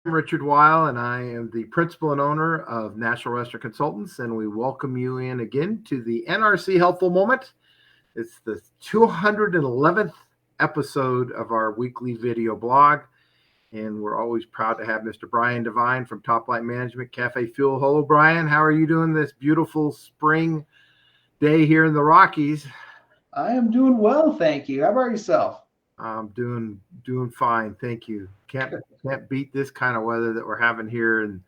I'm Richard Weil, and I am the principal and owner of National Restaurant Consultants, and we welcome you in again to the NRC Helpful Moment. It's the 211th episode of our weekly video blog, and we're always proud to have Mr. Brian Devine from Top Light Management Cafe Fuel. Hello, Brian. How are you doing this beautiful spring day here in the Rockies? I am doing well, thank you. How about yourself? I'm doing fine, thank you. Can't beat this kind of weather that we're having here in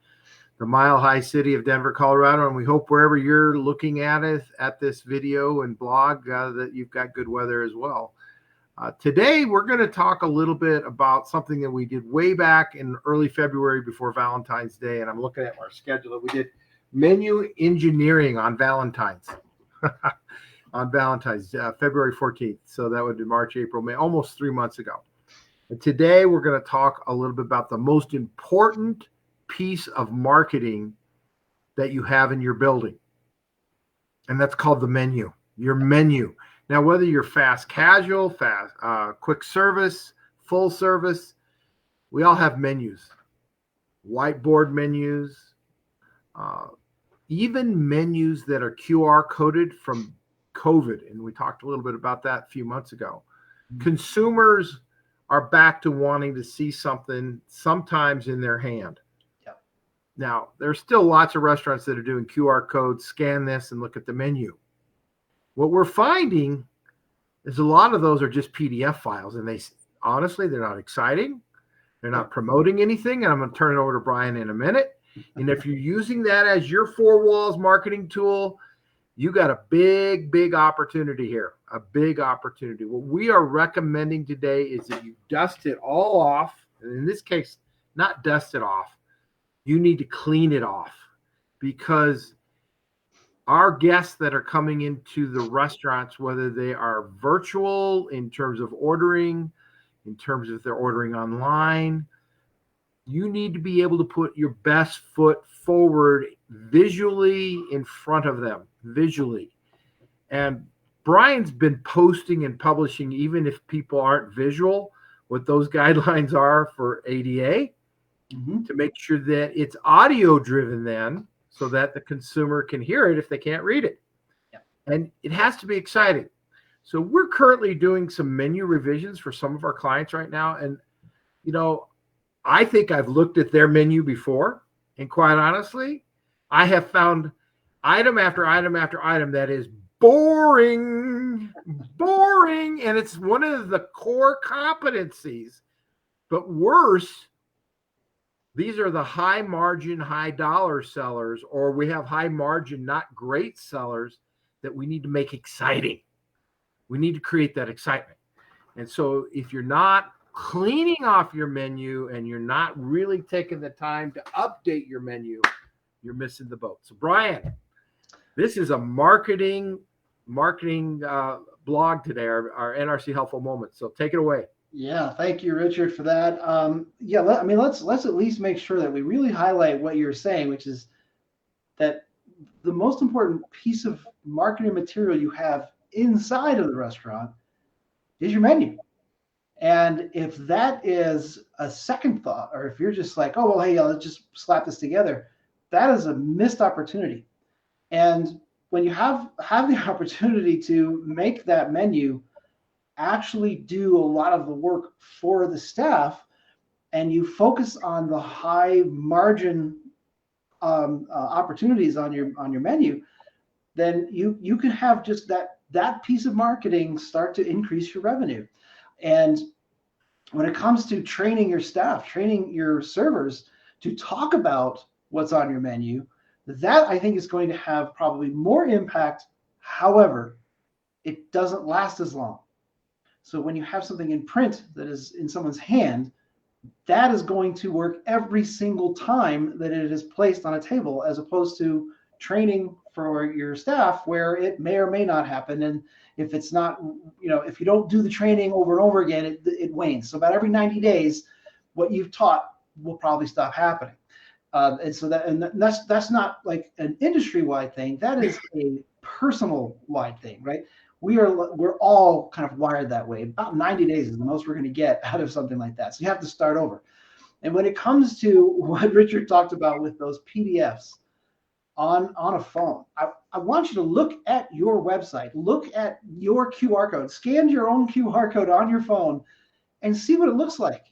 the Mile High city of Denver, Colorado, and we hope wherever you're looking at it at this video and blog that you've got good weather as well. Today we're going to talk a little bit about something that we did way back in early February before Valentine's Day, and I'm looking at our schedule. We did menu engineering on Valentine's. On Valentine's, February 14th. So that would be March, April, May, almost 3 months ago. And today we're going to talk a little bit about the most important piece of marketing that you have in your building. And that's called the menu, your menu. Now, whether you're fast casual, quick service, full service, we all have menus, whiteboard menus, even menus that are QR coded from COVID, and we talked a little bit about that a few months ago. Consumers are back to wanting to see something sometimes in their hand. Yep. Now, there's still lots of restaurants that are doing QR codes, scan this and look at the menu. What we're finding is a lot of those are just PDF files, and honestly, they're not exciting. They're not promoting anything, and I'm going to turn it over to Brian in a minute. And if you're using that as your four walls marketing tool, you got a big opportunity here, a big opportunity. What we are recommending today is that you dust it all off. And in this case, not dust it off. You need to clean it off, because our guests that are coming into the restaurants, whether they are virtual in terms of ordering, in terms of they're ordering online, you need to be able to put your best foot forward visually in front of them, visually. And Brian's been posting and publishing, even if people aren't visual, what those guidelines are for ADA, to make sure that it's audio driven then, so that the consumer can hear it if they can't read it. Yeah. And it has to be exciting. So we're currently doing some menu revisions for some of our clients right now. And, I think I've looked at their menu before, and quite honestly, I have found item after item after item that is boring, and it's one of the core competencies. But worse, these are the high margin, high dollar sellers, or we have high margin, not great sellers that we need to make exciting. We need to create that excitement. And so if you're not cleaning off your menu and you're not really taking the time to update your menu, you're missing the boat. So Brian, this is a marketing blog today, our NRC Helpful Moment. So take it away. Yeah, thank you, Richard, for that. Let's at least make sure that we really highlight what you're saying, which is that the most important piece of marketing material you have inside of the restaurant is your menu. And if that is a second thought, or if you're just like, oh, well, hey, let's just slap this together, that is a missed opportunity. And when you have the opportunity to make that menu actually do a lot of the work for the staff, and you focus on the high margin opportunities on your menu, then you can have just that piece of marketing start to increase your revenue. And when it comes to training your staff, training your servers to talk about what's on your menu, that I think is going to have probably more impact. However, it doesn't last as long. So when you have something in print that is in someone's hand, that is going to work every single time that it is placed on a table, as opposed to training for your staff where it may or may not happen. And if it's not, if you don't do the training over and over again, it wanes. So about every 90 days, what you've taught will probably stop happening. And that's not like an industry-wide thing. That is a personal-wide thing, right? We're all kind of wired that way. About 90 days is the most we're going to get out of something like that. So you have to start over. And when it comes to what Richard talked about with those PDFs on a phone, I want you to look at your website, look at your QR code, scan your own QR code on your phone and see what it looks like.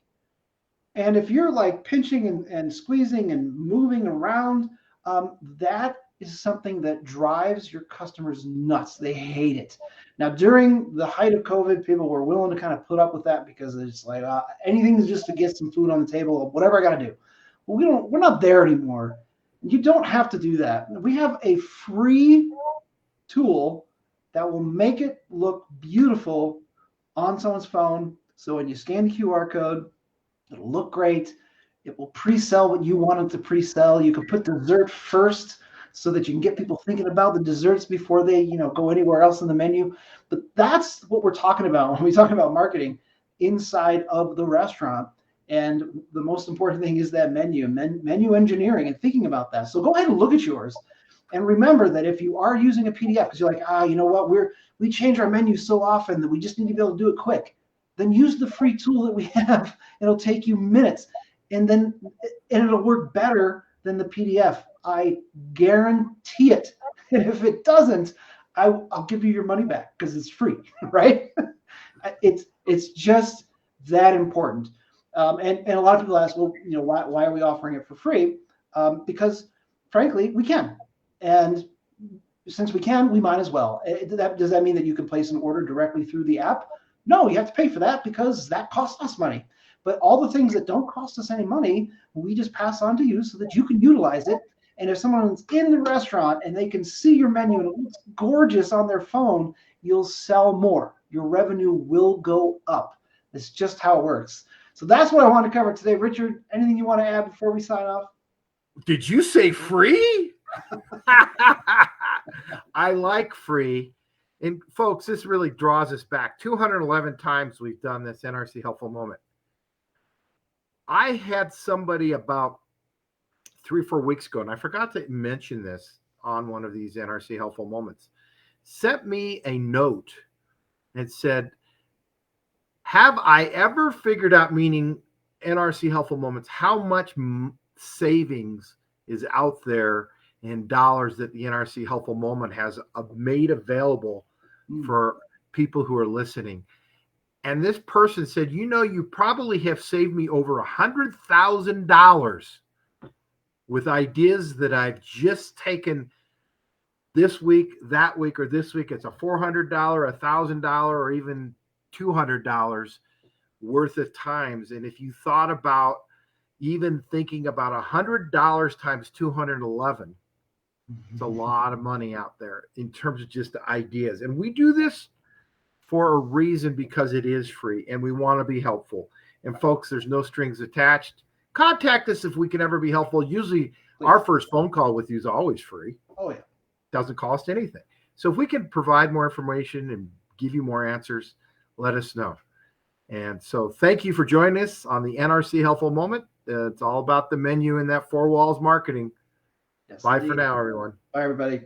And if you're like pinching and squeezing and moving around, that is something that drives your customers nuts. They hate it. Now, during the height of COVID, people were willing to kind of put up with that because it's like anything just to get some food on the table, whatever I got to do. Well, we're not there anymore. You don't have to do that. We have a free tool that will make it look beautiful on someone's phone. So when you scan the QR code, it'll look great. It will pre-sell what you want it to pre-sell. You can put dessert first so that you can get people thinking about the desserts before they, go anywhere else in the menu. But that's what we're talking about when we talk about marketing inside of the restaurant. And the most important thing is that menu engineering and thinking about that. So go ahead and look at yours. And remember that if you are using a PDF, because you're like, you know what, we change our menu so often that we just need to be able to do it quick, then use the free tool that we have. It'll take you minutes, and it'll work better than the PDF. I guarantee it. And if it doesn't, I'll give you your money back because it's free, right? It's just that important. And a lot of people ask, well, why are we offering it for free? Because frankly, we can. And since we can, we might as well. Does that mean that you can place an order directly through the app? No, you have to pay for that because that costs us money. But all the things that don't cost us any money, we just pass on to you so that you can utilize it. And if someone's in the restaurant and they can see your menu and it looks gorgeous on their phone, you'll sell more. Your revenue will go up. That's just how it works. So that's what I want to cover today. Richard, anything you want to add before we sign off? Did you say free? I like free. And folks, this really draws us back. 211 times we've done this NRC Helpful Moment. I had somebody about 3 or 4 weeks ago, and I forgot to mention this on one of these NRC Helpful Moments, sent me a note and said, have I ever figured out, meaning NRC Helpful Moments, how much savings is out there in dollars that the NRC Helpful Moment has made available for people who are listening? And this person said, you probably have saved me over $100,000 with ideas that I've just taken this week, that week, or this week. It's a $400, $1,000, or even $200 worth of times. And if you thought about even thinking about $100 times 211, it's a lot of money out there in terms of just the ideas. And we do this for a reason, because it is free and we want to be helpful. And folks, there's no strings attached. Contact us if we can ever be helpful. Usually our first phone call with you is always free. Oh, yeah. Doesn't cost anything. So if we can provide more information and give you more answers, let us know. And so thank you for joining us on the NRC Helpful Moment. It's all about the menu and that 4 walls marketing. Yes, Bye indeed. for now, everyone. Bye, everybody.